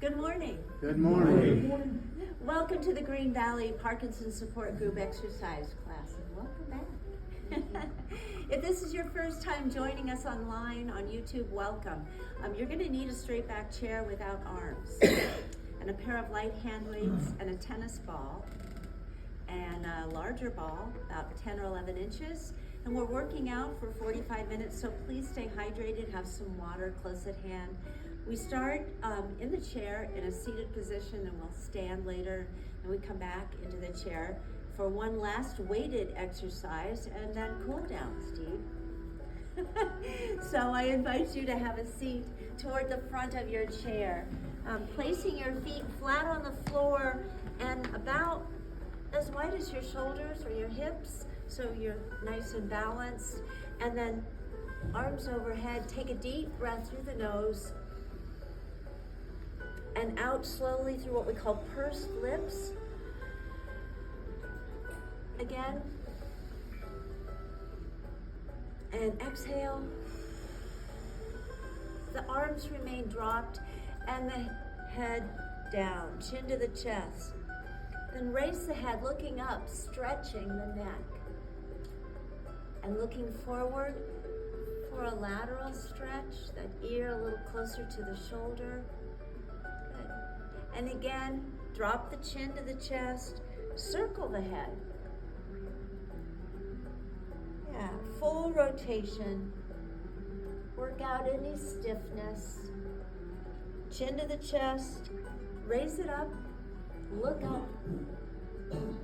Good morning. Good morning. Good morning. Welcome to the Green Valley Parkinson Support Group exercise class. Welcome back. If this is your first time joining us online on YouTube, welcome. You're going to need a straight back chair without arms, and a pair of light hand weights, and a tennis ball, and a larger ball, about 10 or 11 inches. And we're working out for 45 minutes, so please stay hydrated, have some water close at hand. We start in the chair in a seated position, and we'll stand later, and we come back into the chair for one last weighted exercise, and then cool down, Steve. So I invite you to have a seat toward the front of your chair, placing your feet flat on the floor and about as wide as your shoulders or your hips, so you're nice and balanced. And then arms overhead, take a deep breath through the nose and out slowly through what we call pursed lips. Again. And exhale. The arms remain dropped and the head down, chin to the chest. Then raise the head, looking up, stretching the neck. And looking forward for a lateral stretch, that ear a little closer to the shoulder. Good. And again, drop the chin to the chest, circle the head. Yeah, full rotation. Work out any stiffness. Chin to the chest, raise it up, look up,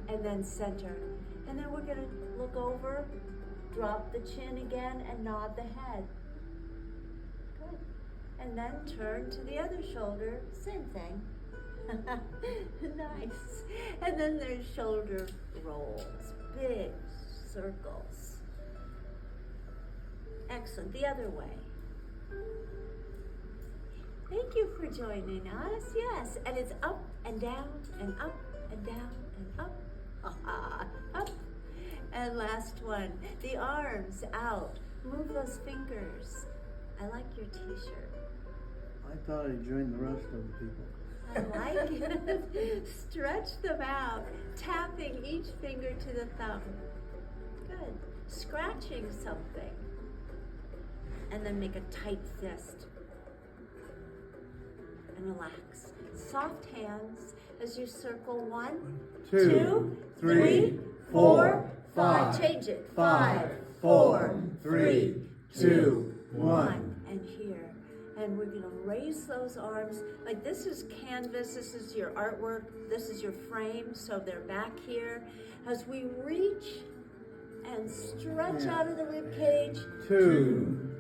and then center. And then we're gonna look over, drop the chin again, and nod the head. Good. And then turn to the other shoulder, same thing. Nice. And then there's shoulder rolls, big circles. Excellent. The other way. Thank you for joining us. Yes. And it's up and down and up and down and up. Up. And last one. The arms out. Move those fingers. I like your t-shirt. I thought I'd join the rest of the people. I like it. Stretch them out. Tapping each finger to the thumb. Good. Scratching something. And then make a tight fist. And relax. Soft hands as you circle 1, 2, 3, 4, 5. Change it. 5, 4, 3, 2, 1. And here. And we're going to raise those arms. Like this is canvas. This is your artwork. This is your frame. So they're back here. As we reach and stretch out of the rib cage. 2,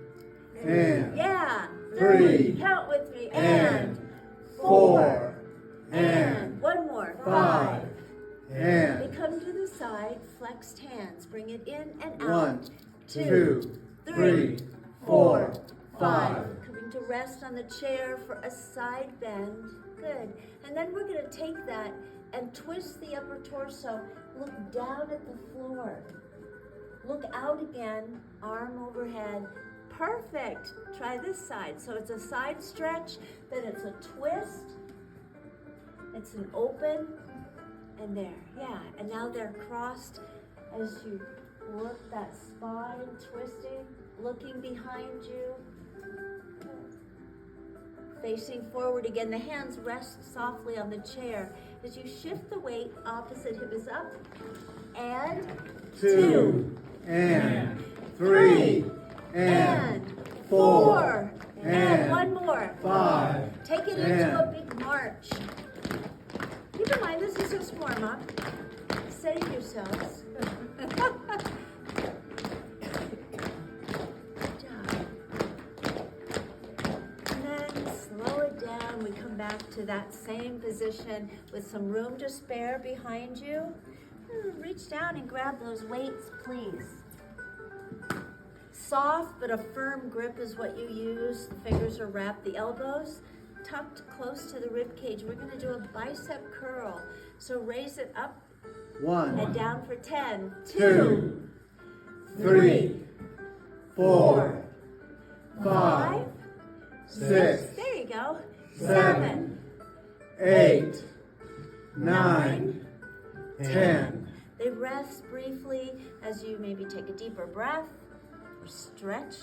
and yeah. 3, count with me. and 4, and one more. 5, and We come to the side, flexed hands. Bring it in and out. 1, 2, 3, 4, 5. Coming to rest on the chair for a side bend. Good. And then we're going to take that and twist the upper torso. Look down at the floor. Look out again, arm overhead. Perfect. Try this side. So it's a side stretch, then it's a twist. It's an open, and there. Yeah, and now they're crossed as you work that spine, twisting, looking behind you. Good. Facing forward again. The hands rest softly on the chair. As you shift the weight, opposite hip is up. And 2, and 3, and 4, and one more. 5. Take it into a big march. Keep in mind, this is just warm up. Save yourselves. Good job. And then slow it down. We come back to that same position with some room to spare behind you. Reach down and grab those weights, please. Soft but a firm grip is what you use. The fingers are wrapped, the elbows tucked close to the rib cage. We're going to do a bicep curl. So raise it up 1, and down for 10. 2, 3, 4, 5, 6, There you go. 7, 8, 9, 10. They rest briefly as you maybe take a deeper breath or stretch.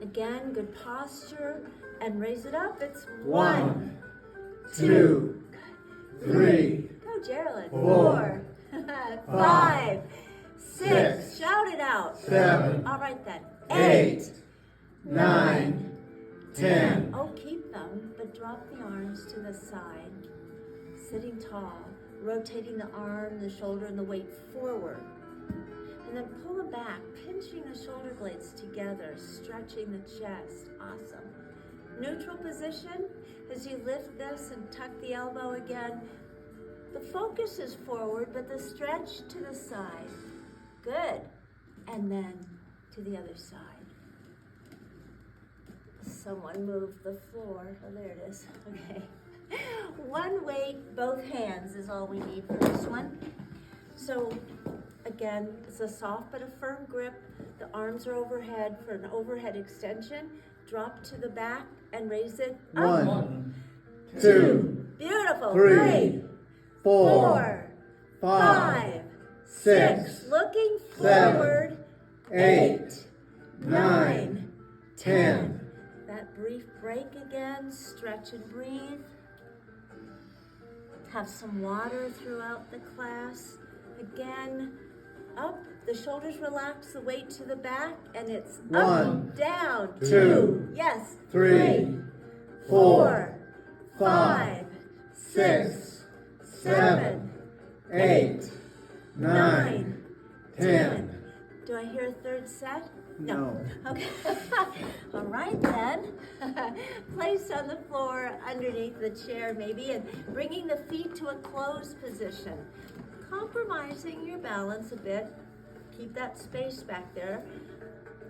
Again, good posture, and raise it up. It's 1, 2, 3, go, Geraldine. 4, 5, 6. 6, Shout it out. 7, All right then. 8, 9, 10. Oh, keep them, but drop the arms to the side. Sitting tall, rotating the arm, the shoulder, and the weight forward. And then pull them back, pinching the shoulder blades together, stretching the chest. Awesome. Neutral position as you lift this and tuck the elbow again. The focus is forward, but the stretch to the side. Good. And then to the other side. Someone moved the floor. Oh, there it is. Okay. One weight, both hands is all we need for this one. So again, it's a soft but a firm grip. The arms are overhead for an overhead extension. Drop to the back and raise it up. 1, 2, Beautiful. 3, 4, 5, 5, 6, Looking 7, forward. 8, 9, 10. That brief break again. Stretch and breathe. Have some water throughout the class. Again, up. The shoulders relax, the weight to the back, and it's up, 1, down, 2, yes, 3, 4, 5, 6, 7, 8, 9, 10. Do I hear a third set? No. Okay. All right then. Place on the floor underneath the chair maybe, and bringing the feet to a closed position. Compromising your balance a bit. Keep that space back there.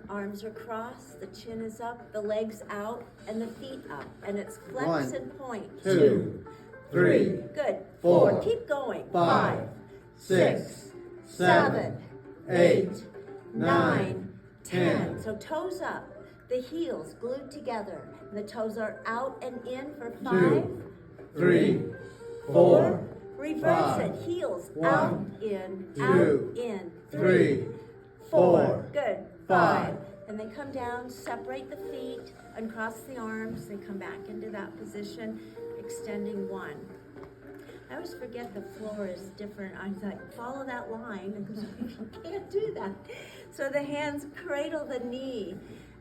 Arms are crossed, the chin is up, the legs out, and the feet up. And it's flex 1, and point. 2, 3, Good. 4, Keep going. 5, 6, 7, 8, 9, 10. So toes up, the heels glued together. And the toes are out and in for 5, 2, 3, 4, Reverse 5, it. Heels 1, out, in, 2, out, in. 3, 4, Good. 5. And they come down, separate the feet, uncross the arms. They come back into that position, extending 1. I always forget the floor is different. I'm like, follow that line. And you can't do that. So the hands cradle the knee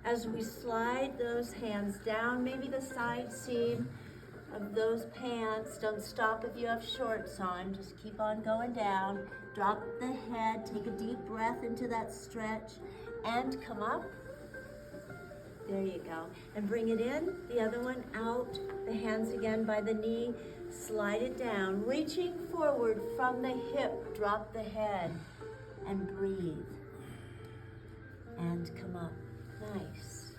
as we slide those hands down, maybe the side seam of those pants. Don't stop if you have shorts on. Just keep on going down. Drop the head. Take a deep breath into that stretch. And come up. There you go. And bring it in. The other one out. The hands again by the knee. Slide it down. Reaching forward from the hip. Drop the head. And breathe. And come up. Nice.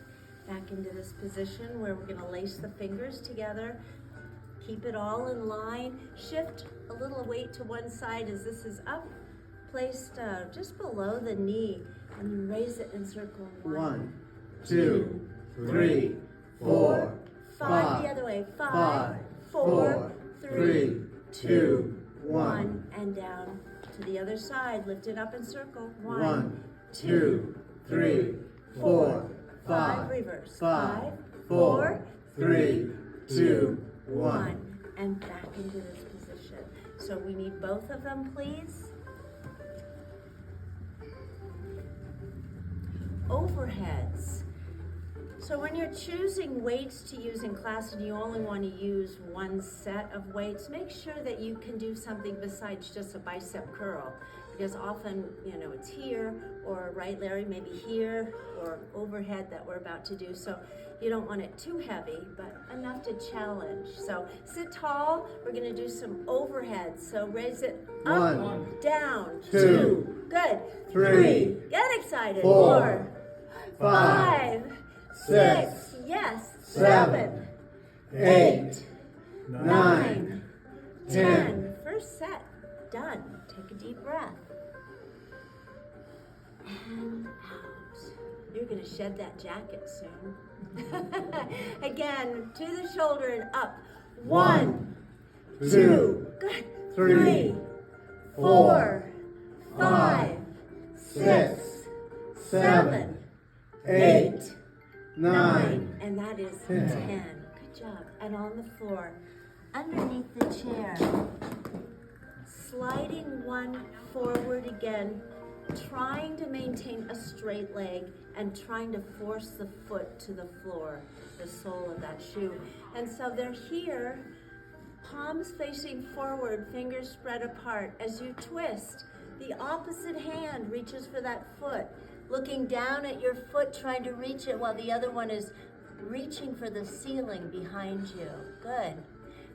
Back into this position where we're going to lace the fingers together. Keep it all in line. Shift a little weight to one side as this is up. Placed just below the knee. And you raise it in circle 1, 2, 3, 4, 5. The other way. 5, 5, 4, 3, 2, 1. 1. And down to the other side. Lift it up in circle. 1, 2, 3, 4, 5, Reverse. 5, 4, 3, 2, 1. And back into this position. So we need both of them, please. Overheads. So when you're choosing weights to use in class and you only want to use one set of weights, make sure that you can do something besides just a bicep curl. Because often, it's here, or right, Larry, maybe here, or overhead that we're about to do. So you don't want it too heavy, but enough to challenge. So sit tall. We're going to do some overheads. So raise it up, 1, down, 2, good, 3, get excited, 4, 5, 6, yes, 7, 8, 9, 10. First set, done. Take a deep breath. And out. You're gonna shed that jacket soon. Again, to the shoulder and up. 1, 2, good. 3, 4, 5, 6, 7, 8, 9, and that is 10. Good job. And on the floor, underneath the chair, sliding one forward again, trying to maintain a straight leg and trying to force the foot to the floor, the sole of that shoe. And so they're here, palms facing forward, fingers spread apart. As you twist, the opposite hand reaches for that foot, looking down at your foot, trying to reach it while the other one is reaching for the ceiling behind you. Good.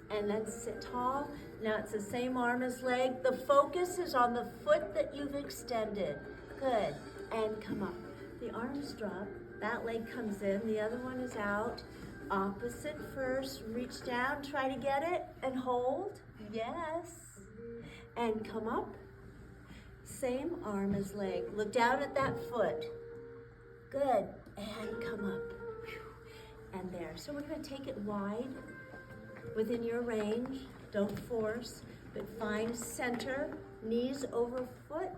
And then sit tall. Now it's the same arm as leg. The focus is on the foot that you've extended. Good. And come up. The arms drop. That leg comes in. The other one is out. Opposite first. Reach down. Try to get it and hold. Yes. And come up. Same arm as leg. Look down at that foot. Good. And come up. And there. So we're going to take it wide within your range. Don't force, but find center. Knees over foot.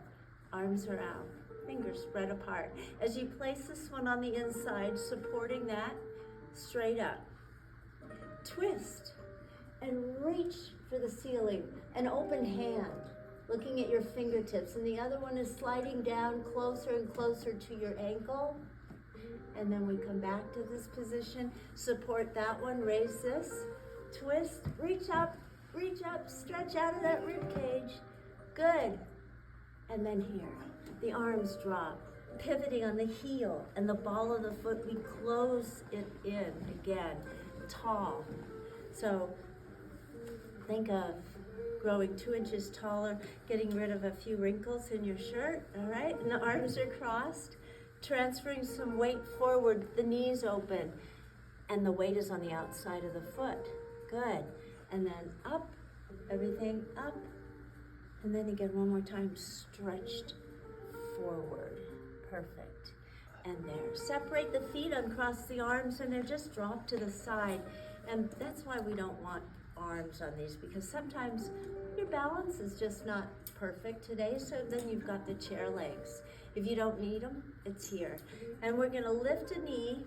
Arms are out. Fingers spread apart. As you place this one on the inside, supporting that, straight up. Twist and reach for the ceiling. An open hand, looking at your fingertips. And the other one is sliding down closer and closer to your ankle. And then we come back to this position. Support that one, raise this. Twist, reach up, stretch out of that rib cage. Good. And then here, the arms drop, pivoting on the heel and the ball of the foot. We close it in again, tall. So think of growing 2 inches taller, getting rid of a few wrinkles in your shirt, all right? And the arms are crossed, transferring some weight forward, the knees open, and the weight is on the outside of the foot. Good. And then up, everything up. And then again, one more time, stretched forward. Perfect. And there. Separate the feet, uncross the arms, and they're just dropped to the side. And that's why we don't want arms on these, because sometimes your balance is just not perfect today, so then you've got the chair legs. If you don't need them, it's here. And we're going to lift a knee,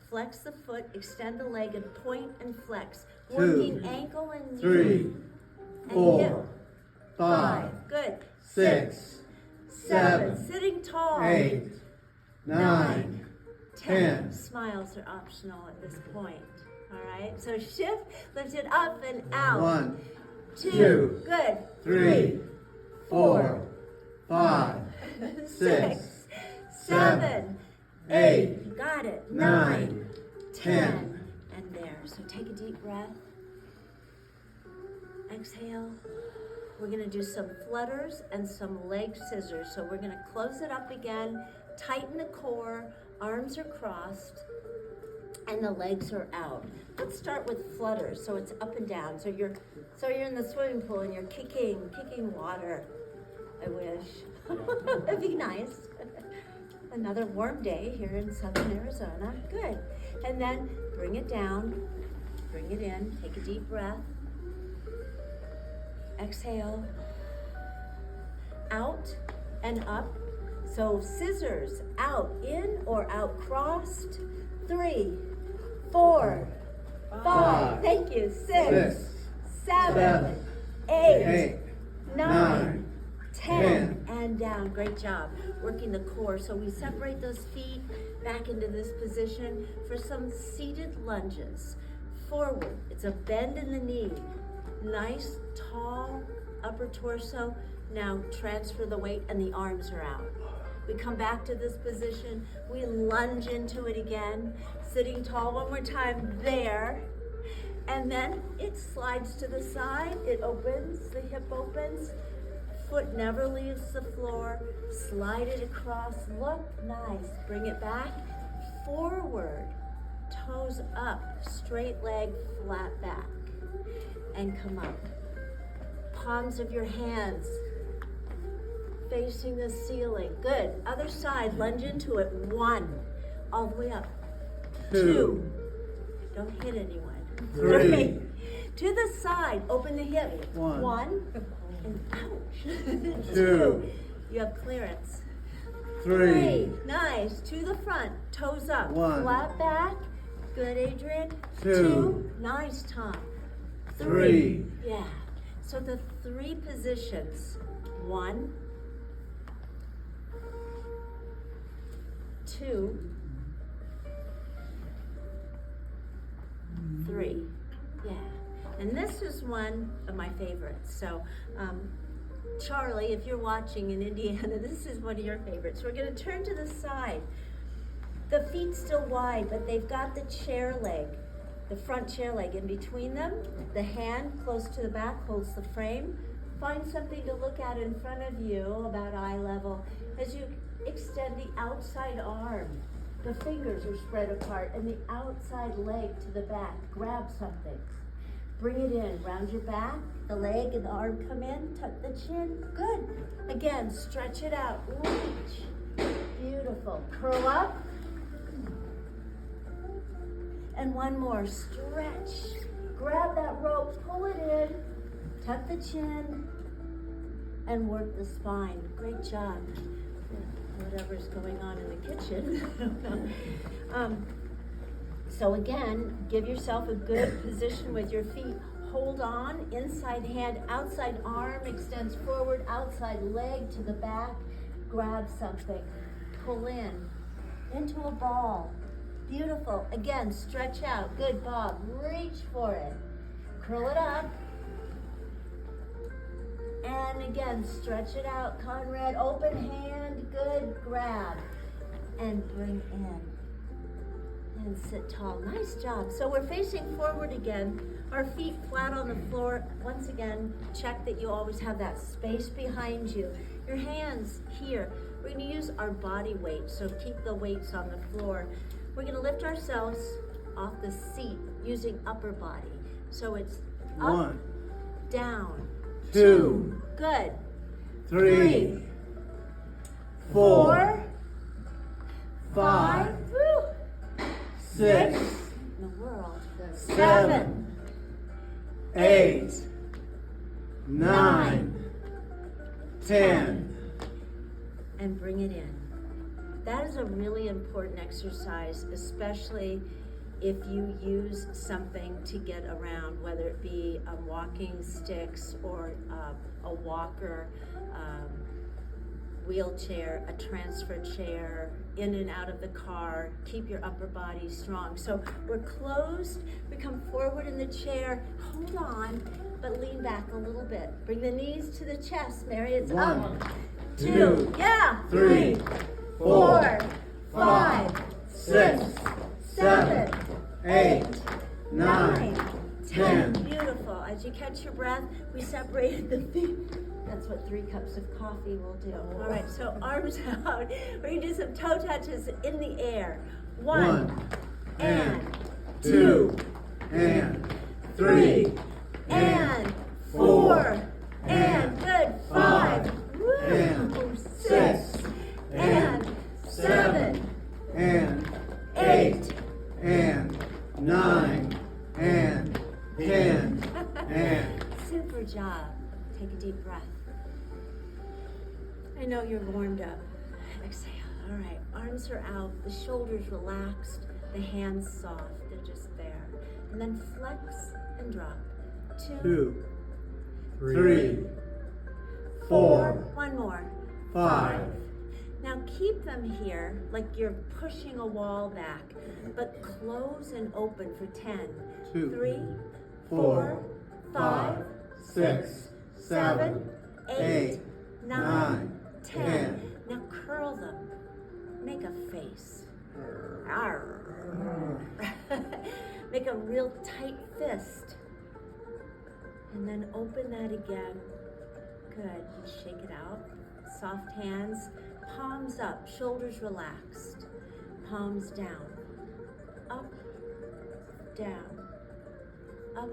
flex the foot, extend the leg, and point and flex. Working ankle and knee. 3, 4, 5, Good. 6, 7, Sitting tall. 8, 9, 10. Smiles are optional at this point. All right. So shift, lift it up and out. 1, 2. Good. 3, 4, 5, 6, 7, 8. Got it. 9, 10. And there. So take a deep breath. Exhale. We're going to do some flutters and some leg scissors. So we're going to close it up again, tighten the core, arms are crossed, and the legs are out. Let's start with flutters. So it's up and down. So you're in the swimming pool and you're kicking water. I wish. It'd be nice. Another warm day here in southern Arizona. Good. And then bring it down, bring it in, take a deep breath. Exhale. Out and up. So scissors, out, in or out crossed. 3, 4, 5. Thank you. 6, 7, 8, 9, 10. And down. Great job. Working the core. So we separate those feet back into this position for some seated lunges. Forward. It's a bend in the knee. Nice, tall upper torso. Now transfer the weight and the arms are out. We come back to this position. We lunge into it again. Sitting tall one more time there. And then it slides to the side. It opens, the hip opens. Foot never leaves the floor. Slide it across. Look nice. Bring it back. Forward. Toes up. Straight leg, flat back. And come up. Palms of your hands facing the ceiling. Good. Other side, lunge into it. 1, All the way up. 2, Don't hit anyone. 3, To the side, open the hip. 1, And ouch. 2, You have clearance. 3, Nice. To the front, toes up. 1, Flat back. Good, Adrian. 2, Nice, Tom. 3, Yeah. So the 3 positions. 1, 2, 3. Yeah. And this is one of my favorites. So, Charlie, if you're watching in Indiana, this is one of your favorites. We're going to turn to the side. The feet still wide, but they've got the chair leg, the front chair leg in between them. The hand close to the back holds the frame. Find something to look at in front of you about eye level. As you extend the outside arm, the fingers are spread apart, and the outside leg to the back. Grab something. Bring it in. Round your back. The leg and the arm come in. Tuck the chin. Good. Again, stretch it out. Reach. Beautiful. Curl up. And one more. Stretch. Grab that rope. Pull it in. Tuck the chin. And work the spine. Great job. Whatever's going on in the kitchen. So again, give yourself a good position with your feet. Hold on, inside hand, outside arm extends forward, outside leg to the back. Grab something, pull in, into a ball. Beautiful. Again, stretch out. Good, Bob. Reach for it. Curl it up. And again, stretch it out. Conrad, open hand. Good, grab. And bring in. And sit tall. Nice job. So we're facing forward again. Our feet flat on the floor. Once again, check that you always have that space behind you. Your hands here. We're going to use our body weight, so keep the weights on the floor. We're going to lift ourselves off the seat using upper body. So it's up, 1, down, 2, good, 3, 4, 5, woo, 6, in the world, 7, 8, 9, 10. and bring it in. That is a really important exercise, especially if you use something to get around, whether it be walking sticks or a walker, wheelchair, a transfer chair, in and out of the car. Keep your upper body strong. So we're closed, we come forward in the chair, hold on, but lean back a little bit. Bring the knees to the chest, Mary, it's 1, up. 2, yeah, 3, 4, 5, 6, 7, 8, 9, 10. 10. Beautiful. As you catch your breath, we separated the feet. That's what 3 cups of coffee will do. All right, so arms out. We're going to do some toe touches in the air. 1, and 2, and 3, and 4, and good, 5, woo, and 6, and 7, and 8, and 9 and 10 and super job. Take a deep breath. I know you're warmed up. Exhale. All right. Arms are out. The shoulders relaxed. The hands soft. They're just there. And then flex and drop. 2, 2, 3, 4, One more. 5, Now keep them here like you're pushing a wall back, but close and open for 10. 2, 3, 4, 5, 6, 7, 8, 9, 10. Now curl them. Make a face. Arr. Make a real tight fist. And then open that again. Good. And shake it out. Soft hands. Palms up. Shoulders relaxed. Palms down. Up. Down. Up.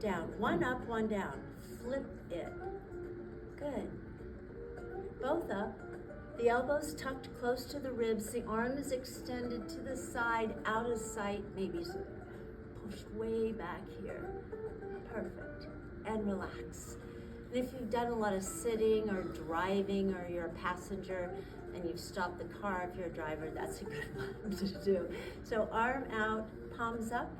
Down. One up, one down. Flip it. Good. Both up. The elbows tucked close to the ribs, the arm is extended to the side, out of sight, maybe pushed way back here. Perfect. And relax. And if you've done a lot of sitting or driving, or you're a passenger and you've stopped the car, if you're a driver, that's a good one to do. So arm out, palms up.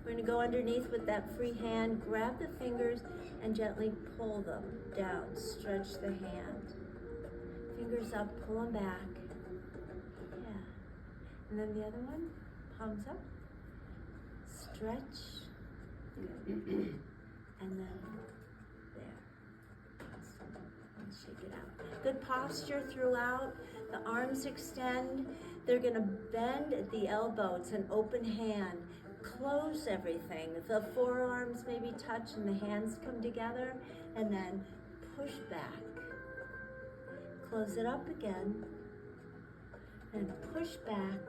We're gonna go underneath with that free hand, grab the fingers and gently pull them down, stretch the hand. Fingers up, pull them back. Yeah. And then the other one, palms up, stretch. Good. And then there. Awesome. And shake it out. Good posture throughout. The arms extend. They're gonna bend at the elbow. It's an open hand. Close everything. The forearms maybe touch and the hands come together, and then push back. Close it up again, and push back.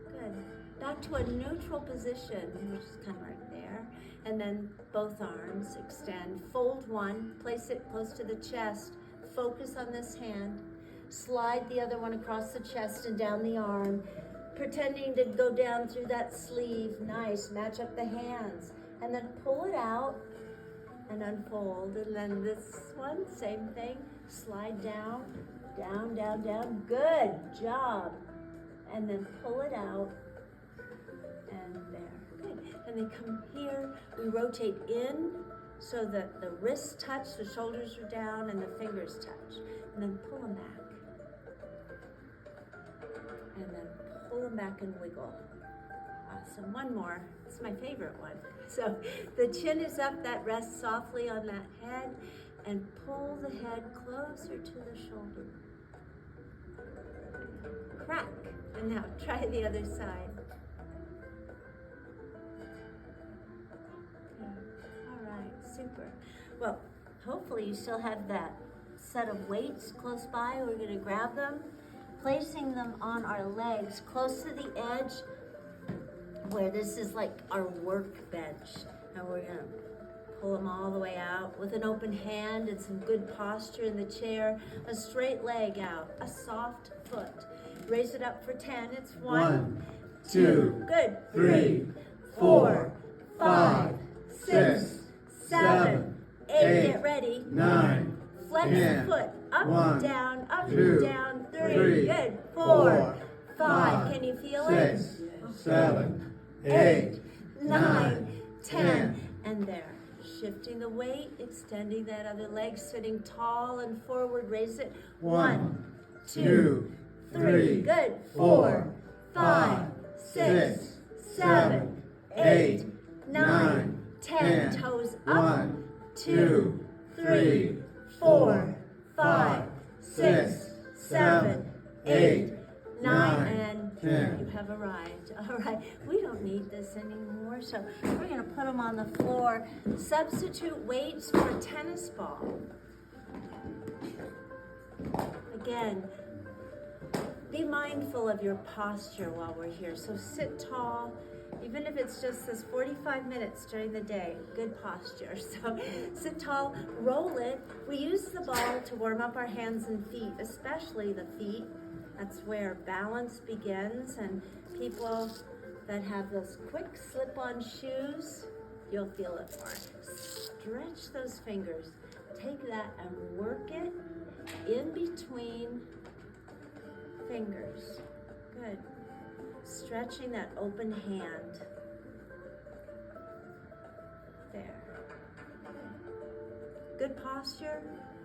Good. Back to a neutral position, which is kind of right there. And then both arms extend. Fold one, place it close to the chest. Focus on this hand. Slide the other one across the chest and down the arm, pretending to go down through that sleeve. Nice. Match up the hands. And then pull it out and unfold. And then this one, same thing. Slide down, down, down, down. Good job. And then pull it out. And there. Good. And then come here. We rotate in so that the wrists touch, the shoulders are down, and the fingers touch. And then pull them back. And then pull them back and wiggle. Awesome. One more. It's my favorite one. So the chin is up, that rests softly on that head, and pull the head closer to the shoulder. Crack. And now try the other side. Okay. All right, super. Well, hopefully you still have that set of weights close by. We're going to grab them, placing them on our legs close to the edge where this is like our workbench. And we're going to pull them all the way out with an open hand and some good posture in the chair. A straight leg out, a soft foot. Raise it up for 10. It's 1, 2, good, 3, 4, 5, 6, 7, 8. Get ready. 9. Flex 10, the foot. Up, 1, down, up, 2, down. 3. 3, Good. 4, 4, 5. Can you feel it? 6, 7, 8, 9, 10. And there. Shifting the weight, extending that other leg, sitting tall and forward. Raise it. 1, 2, 3. Good. 4, 5, 6, 7, 8, 9, 10. Toes up. 1, 2, 3, 4, 5, 6, 7, 8, 9, and 10. you have arrived. All right, we don't need this anymore, so we're going to put them on the floor. Substitute weights for a tennis ball. Again, be mindful of your posture while we're here. So sit tall, even if it's just this 45 minutes during the day, good posture. So sit tall, roll it. We use the ball to warm up our hands and feet, especially the feet. That's where balance begins. And people that have those quick slip-on shoes, you'll feel it more. Stretch those fingers. Take that and work it in between fingers. Good. Stretching that open hand. There. Good posture,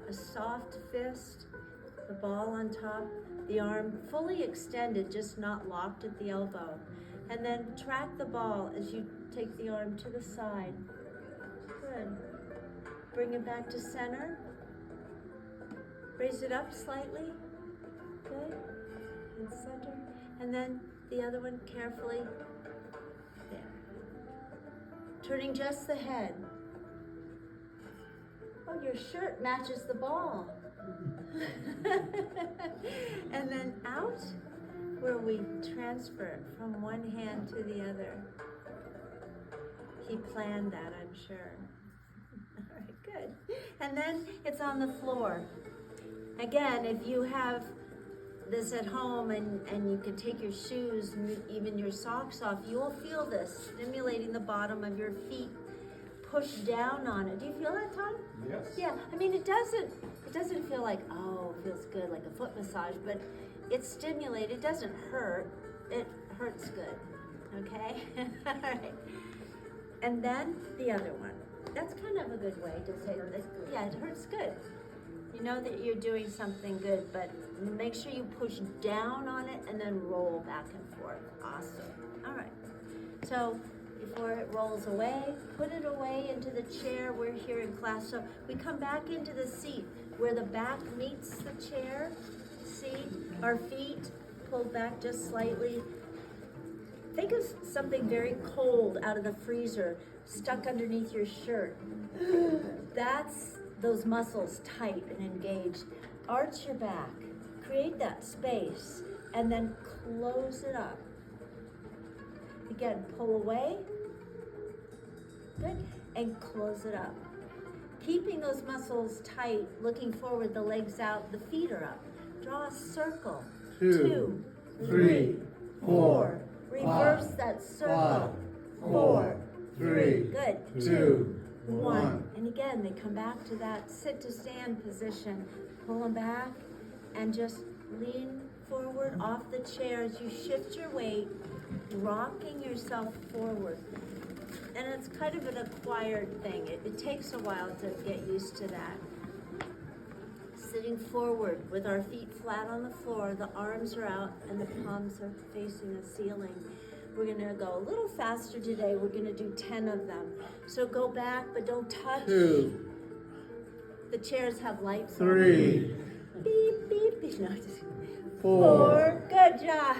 a soft fist, the ball on top, the arm fully extended, just not locked at the elbow. And then track the ball as you take the arm to the side. Good. Bring it back to center. Raise it up slightly. Good. And center. And then the other one carefully. There. Turning just the head. Oh, your shirt matches the ball. And then out, where we transfer it from one hand to the other. He planned that, I'm sure. All right, good. And then it's on the floor. Again, if you have this at home and you can take your shoes and even your socks off, you will feel this stimulating the bottom of your feet. Push down on it. Do you feel that, Tom? Yes. Yeah. I mean, it doesn't feel like, oh, it feels good, like a foot massage, but it's stimulated. It doesn't hurt. It hurts good. Okay? All right. And then the other one. That's kind of a good way to say that. Yeah, it hurts good. You know that you're doing something good, but make sure you push down on it and then roll back and forth. Awesome. All right. So before it rolls away, put it away into the chair. We're here in class. So we come back into the seat where the back meets the chair. See? Our feet pulled back just slightly. Think of something very cold out of the freezer stuck underneath your shirt. That's those muscles tight and engaged. Arch your back, create that space, and then close it up. Again, pull away, good, and close it up. Keeping those muscles tight, looking forward, the legs out, the feet are up. Draw a circle. 2, 3, 4. Reverse that circle. 4, 3. Good. 2, 1. And again, they come back to that sit to stand position. Pull them back and just lean forward off the chair as you shift your weight, rocking yourself forward. And it's kind of an acquired thing. It takes a while to get used to that. Sitting forward with our feet flat on the floor, the arms are out and the palms are facing the ceiling. We're gonna go a little faster today. We're gonna do 10 of them. So go back, but don't touch. 2, The chairs have lights 3, on. Beep, beep, beep. No, just 4, 4. Good job.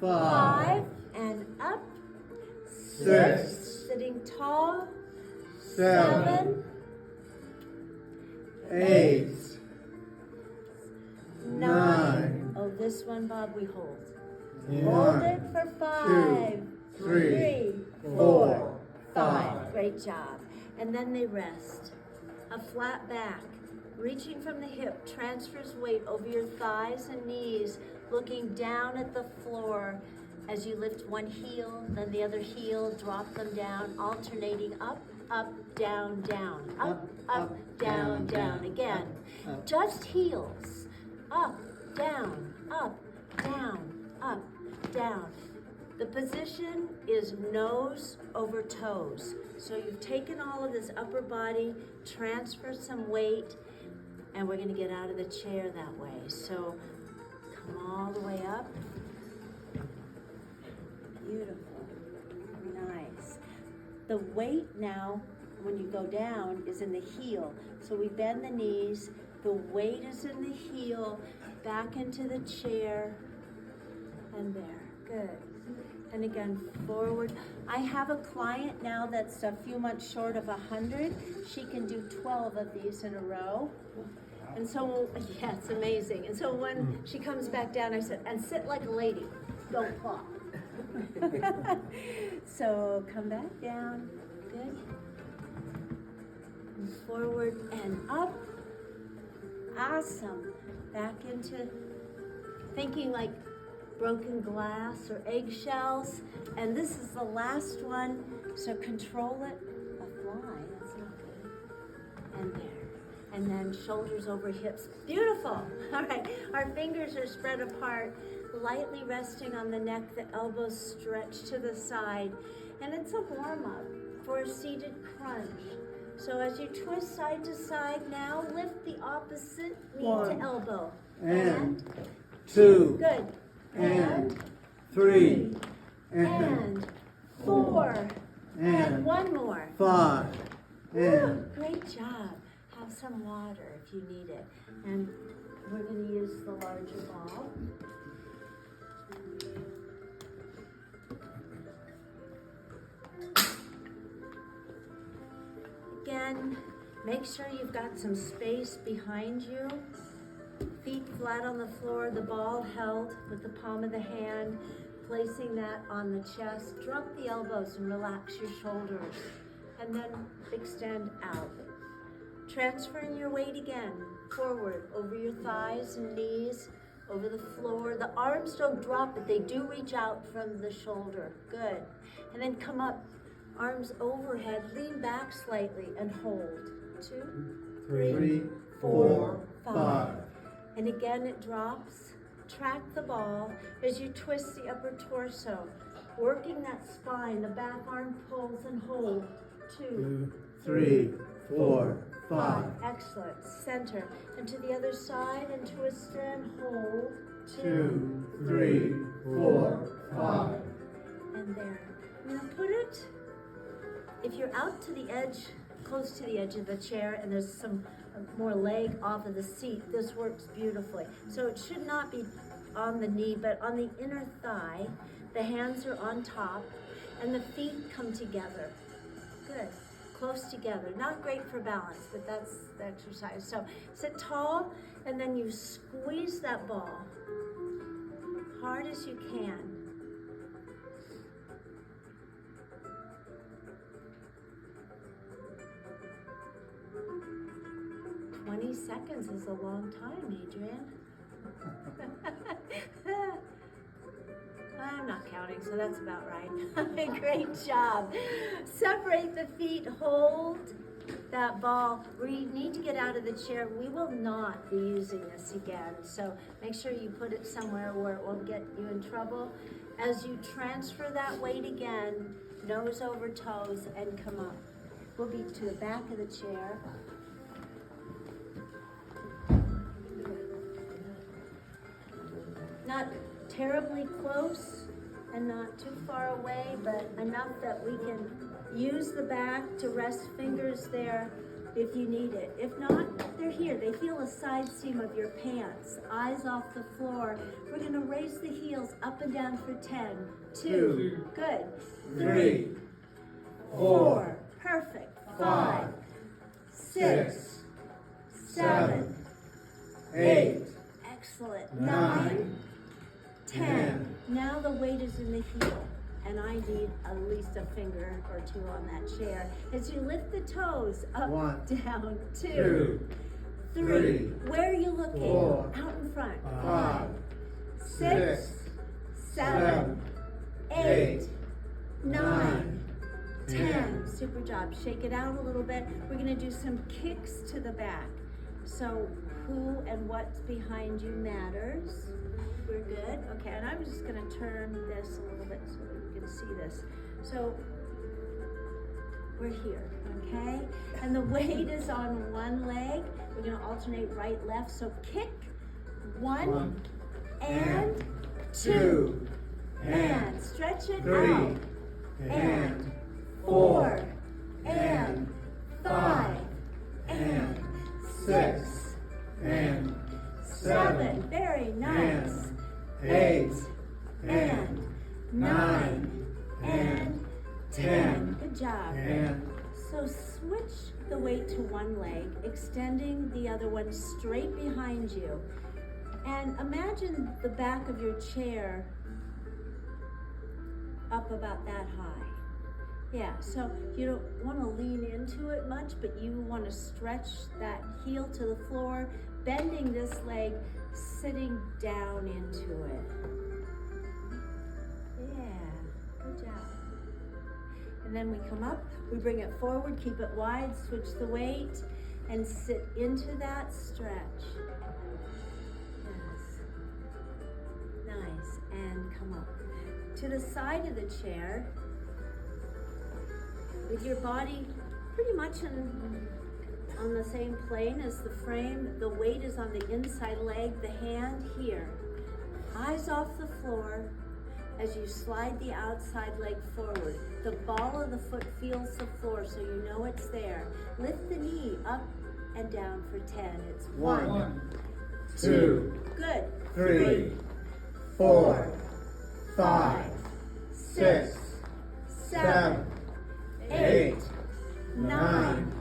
5, 5 and up. 6, Sitting tall. 7, 8, 9. Oh, this one, Bob, we hold. 1, Hold it for 5, 3, 4, 4, 5. 5. Great job. And then they rest. A flat back. Reaching from the hip transfers weight over your thighs and knees, looking down at the floor as you lift one heel, then the other heel, drop them down, alternating up, up, down, down, up, up, down, down. Again, just heels. Up, down, up, down, up, down. The position is nose over toes. So you've taken all of this upper body, transfer some weight, and we're gonna get out of the chair that way. So come all the way up. Beautiful, nice. The weight now, when you go down, is in the heel. So we bend the knees, the weight is in the heel, back into the chair, and there, good. And again, forward. I have a client now that's a few months short of 100. She can do 12 of these in a row. And so, yeah, it's amazing. And so when she comes back down, I said, and sit like a lady, don't flop. So come back down, good. And forward and up. Awesome. Back into thinking like broken glass or eggshells. And this is the last one, so control it. A fly, that's not good. And there. And then shoulders over hips. Beautiful. All right, our fingers are spread apart, lightly resting on the neck, the elbows stretched to the side. And it's a warm-up for a seated crunch. So as you twist side to side now, lift the opposite knee to elbow. And 2. Good. And 3. And 4. And one more. 5. Woo, And great job. Have some water if you need it. And we're going to use the larger ball. Again, make sure you've got some space behind you. Feet flat on the floor, the ball held with the palm of the hand, placing that on the chest. Drop the elbows and relax your shoulders. And then extend out. Transferring your weight again, forward over your thighs and knees, over the floor. The arms don't drop, but they do reach out from the shoulder. Good. And then come up, arms overhead, lean back slightly and hold. 2, 3, 4, 5. And again it drops. Track the ball as you twist the upper torso, working that spine. The back arm pulls and hold. 2, 3, 4, 5. Excellent. Center. And to the other side and twist and hold. 2, 3, 4, 5. And there. I'm going to put it, if you're out to the edge, close to the edge of the chair, and there's some more leg off of the seat, this works beautifully. So it should not be on the knee, but on the inner thigh. The hands are on top, and the feet come together. Good. Close together. Not great for balance, but that's the exercise. So sit tall, and then you squeeze that ball hard as you can. Seconds is a long time, Adrian. I'm not counting, so that's about right. Great job. Separate the feet, hold that ball. We need to get out of the chair. We will not be using this again, so make sure you put it somewhere where it won't get you in trouble. As you transfer that weight again, nose over toes, and come up. We'll be to the back of the chair. Not terribly close and not too far away, but enough that we can use the back to rest fingers there if you need it. If not, they're here. They feel the side seam of your pants, eyes off the floor. We're going to raise the heels up and down for 10, 2, good, 3, 4, perfect, 5, 6, 7, 8, excellent, 9, 10. Now the weight is in the heel, and I need at least a finger or two on that chair. As you lift the toes, up, 1, down, 2, 2, 3. Where are you looking? 4, out in front. 5, 6, 7, 8, 9, 10. Super job. Shake it out a little bit. We're going to do some kicks to the back. So who and what's behind you matters. We're good. Okay, and I'm just going to turn this a little bit so you can see this. So we're here, okay? And the weight is on one leg. We're going to alternate right, left. So kick, 1 and 2 and stretch it 3 out. And 4 and 5 and 6 and 7. Very nice. 8 And 9 and 10. Good job. and So switch the weight to one leg, extending the other one straight behind you. And imagine the back of your chair up about that high. Yeah, so you don't want to lean into it much, but you want to stretch that heel to the floor, bending this leg, sitting down into it. Yeah, good job. And then we come up, we bring it forward, keep it wide, switch the weight, and sit into that stretch. Yes. Nice, and come up. To the side of the chair, with your body pretty much on the same plane as the frame. The weight is on the inside leg, the hand here. Eyes off the floor as you slide the outside leg forward. The ball of the foot feels the floor, so you know it's there. Lift the knee up and down for 10. It's 1, 2, good, 3, 4, 5, 6, 7, 8, 9,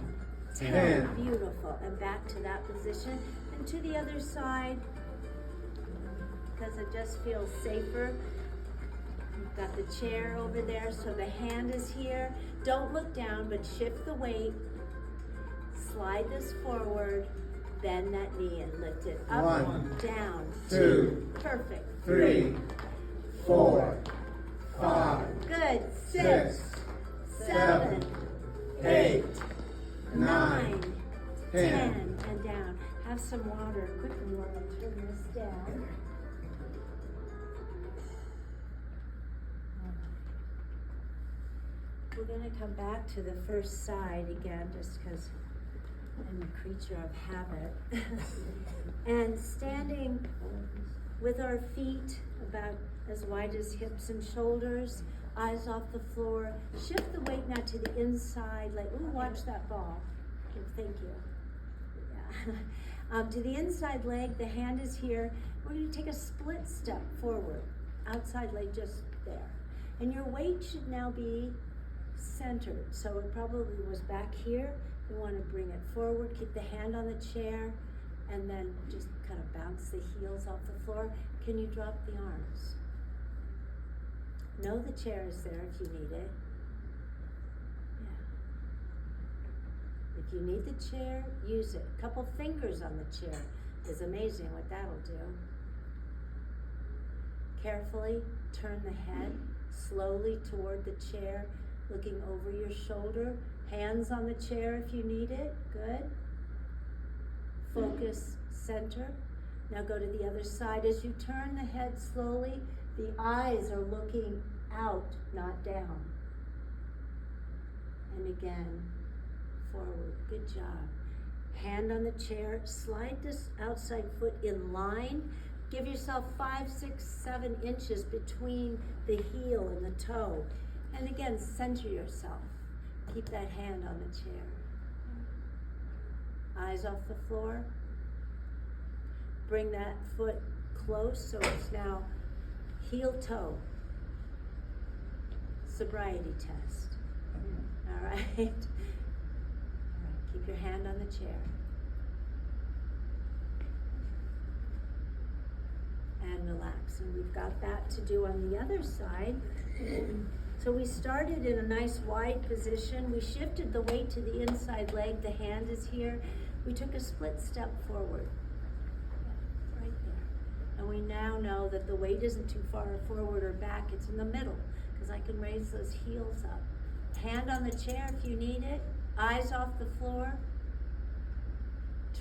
10. Beautiful. And back to that position. And to the other side, because it just feels safer. You've got the chair over there, so the hand is here. Don't look down, but shift the weight. Slide this forward. Bend that knee and lift it up, 1, down, 2, perfect. 3, 4, 5, Good, 6, 7, 8, 9, 10. and down. Have some water quickly while I turn this down. We're going to come back to the first side again, just because I'm a creature of habit. And standing with our feet about as wide as hips and shoulders, eyes off the floor. Shift the weight now to the inside, like, ooh, watch that ball. Oh, thank you. Yeah. To the inside leg, the hand is here. We're going to take a split step forward, outside leg just there. And your weight should now be centered. So it probably was back here. You want to bring it forward, keep the hand on the chair, and then just kind of bounce the heels off the floor. Can you drop the arms? Know the chair is there if you need it. Yeah. If you need the chair, use it. A couple fingers on the chair is amazing what that'll do. Carefully turn the head slowly toward the chair, looking over your shoulder. Hands on the chair if you need it. Good. Focus center. Now go to the other side. As you turn the head slowly, the eyes are looking out, not down. And again, forward. Good job. Hand on the chair. Slide this outside foot in line. Give yourself 5, 6, 7 inches between the heel and the toe. And again, center yourself. Keep that hand on the chair. Eyes off the floor. Bring that foot close so it's now heel toe. Sobriety test. All right. All right. Keep your hand on the chair. And relax. And we've got that to do on the other side. So we started in a nice wide position. We shifted the weight to the inside leg. The hand is here. We took a split step forward. Right there. And we now know that the weight isn't too far forward or back. It's in the middle because I can raise those heels up. Hand on the chair if you need it. Eyes off the floor.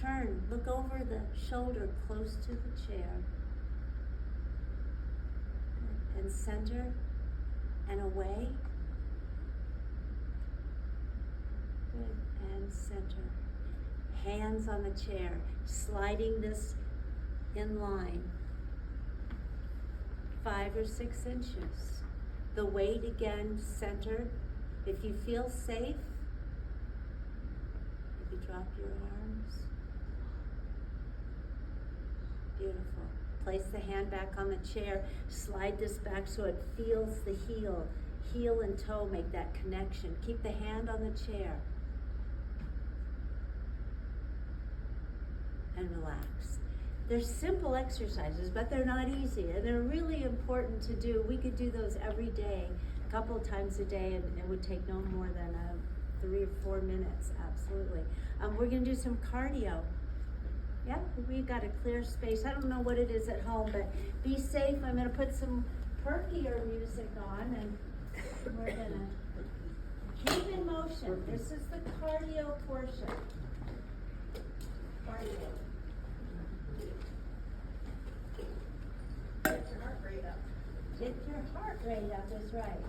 Turn. Look over the shoulder close to the chair. And center. And away. Good. And center. Hands on the chair. Sliding this in line. 5 or 6 inches. The weight again centered. If you feel safe, maybe drop your arms. Beautiful. Place the hand back on the chair. Slide this back so it feels the heel. Heel and toe make that connection. Keep the hand on the chair. And relax. They're simple exercises, but they're not easy, and they're really important to do. We could do those every day, a couple of times a day, and it would take no more than 3 or 4 minutes, absolutely. We're gonna do some cardio. Yep, we've got a clear space. I don't know what it is at home, but be safe. I'm gonna put some perkier music on, and we're gonna keep in motion. This is the cardio portion. Cardio. Get your heart rate up. Get your heart rate up, that's right.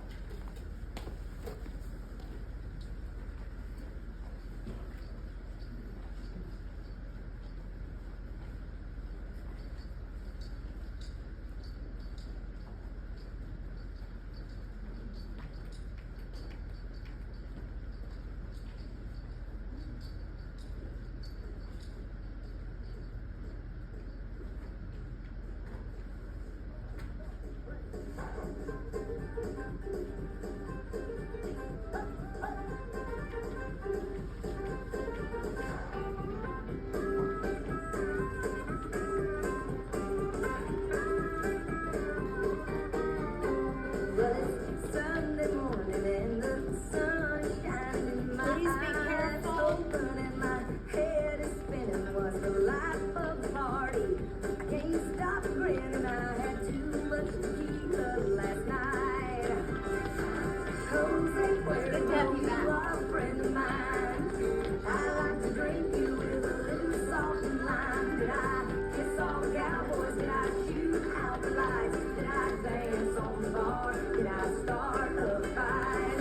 the lights? Did I dance on the bar? Did I start a fight?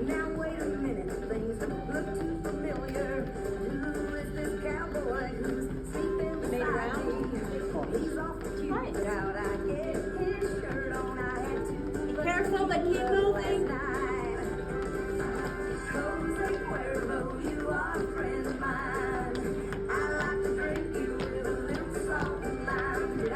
Now wait a minute, things don't look too familiar. Who is this cowboy who's sleeping beside me? He's awful cute out. I get his shirt on. I had to Be careful, but keep moving. Jose Cuervo, you are a friend of mine. I like to drink you with a little salt and lime. Did I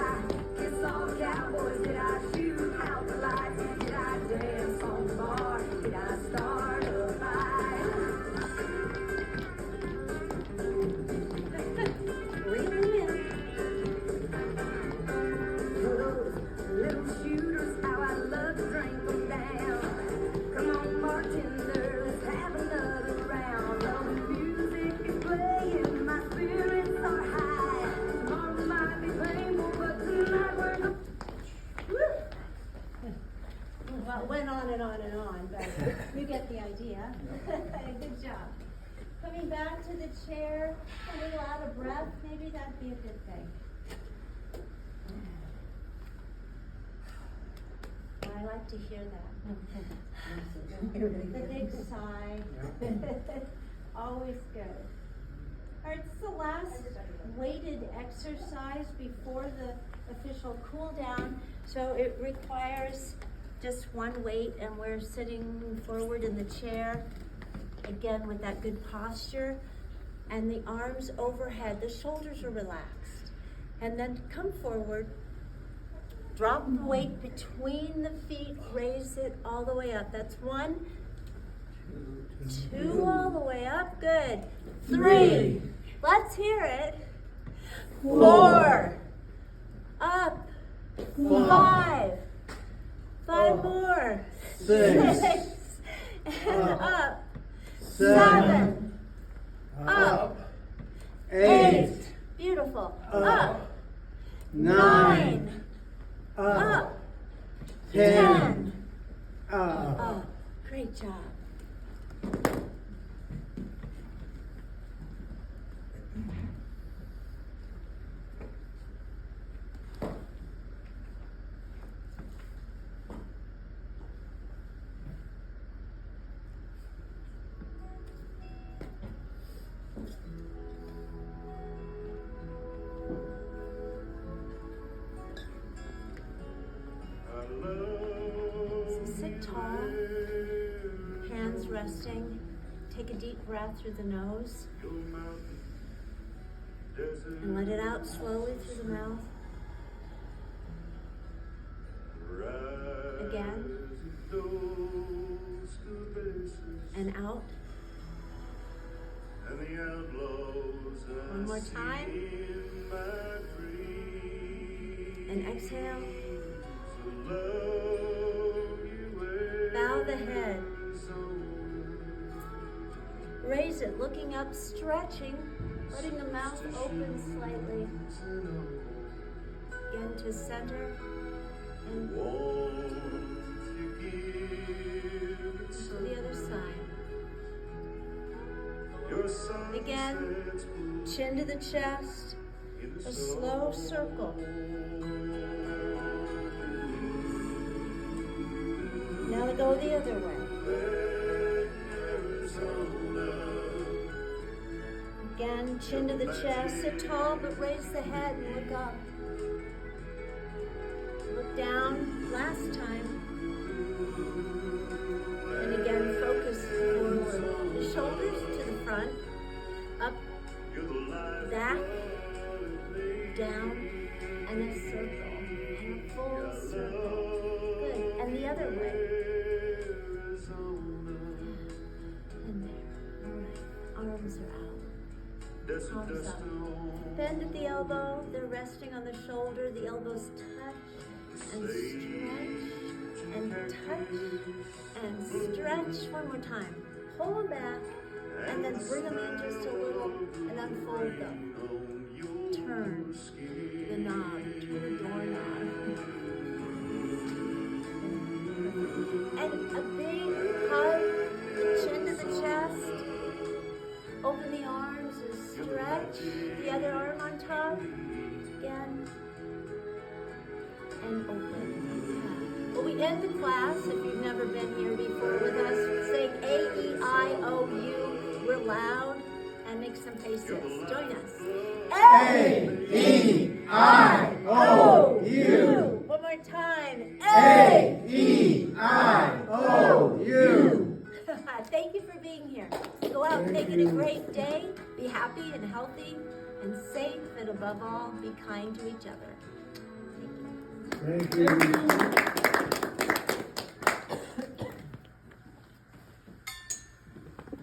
kiss all the cowboys? Did I shoot out the lights? Did I dance on the bar? Did I start a fight? Breathe in. Those little shooters, how I love to drink them down. Come on, bartender, let's have another round. Oh, the music is playing, my spirits are high. Tomorrow might be painful, but tonight we're gonna. Well, it went on and on and on, but you get the idea. Good job. Coming back to the chair, a little out of breath, maybe that'd be a good thing. I like to hear that. The big sigh. Always good. All right, it's the last weighted exercise before the official cool down. So it requires just one weight, and we're sitting forward in the chair, again with that good posture, and the arms overhead, the shoulders are relaxed. And then come forward, drop the weight between the feet, raise it all the way up. That's 1, 2, all the way up, good. 3, let's hear it. 4, up. 5, 5 more. 6, and up. 7, 7, up. 8, Beautiful. Up. Up. 9, 9, up. 10, 10, up. up. Great job. So sit tall, hands resting. Take a deep breath through the nose and let it out slowly through the mouth. Again. And out. One more time. And exhale. Bow the head. Raise it, looking up, stretching, letting the mouth open slightly. Again to center. And to the other side. Again, chin to the chest, a slow circle. Now we go the other way. Again, chin to the chest, sit tall, but raise the head and look up. Look down, last time. And again, focus forward. The shoulders to the front, up, back, down, and a circle. And a full circle. Good. And the other way. And there. All right. Arms are out. Palms up. Bend at the elbow. They're resting on the shoulder. The elbows touch and stretch and touch and stretch. One more time. Pull them back and then bring them in just a little and unfold them. Turn the knob to the doorknob. And a big hug, chin to the chest. touch the other arm on top. Again. And open. Well, we end the class, if you've never been here before with us, saying A-E-I-O-U. We're loud and make some faces. Join us. A-E-I-O-U. One more time. A-E-I-O-U. Thank you for being here. Go out and make it a great day. Be happy and healthy and safe, and above all, be kind to each other. Thank you. Thank you.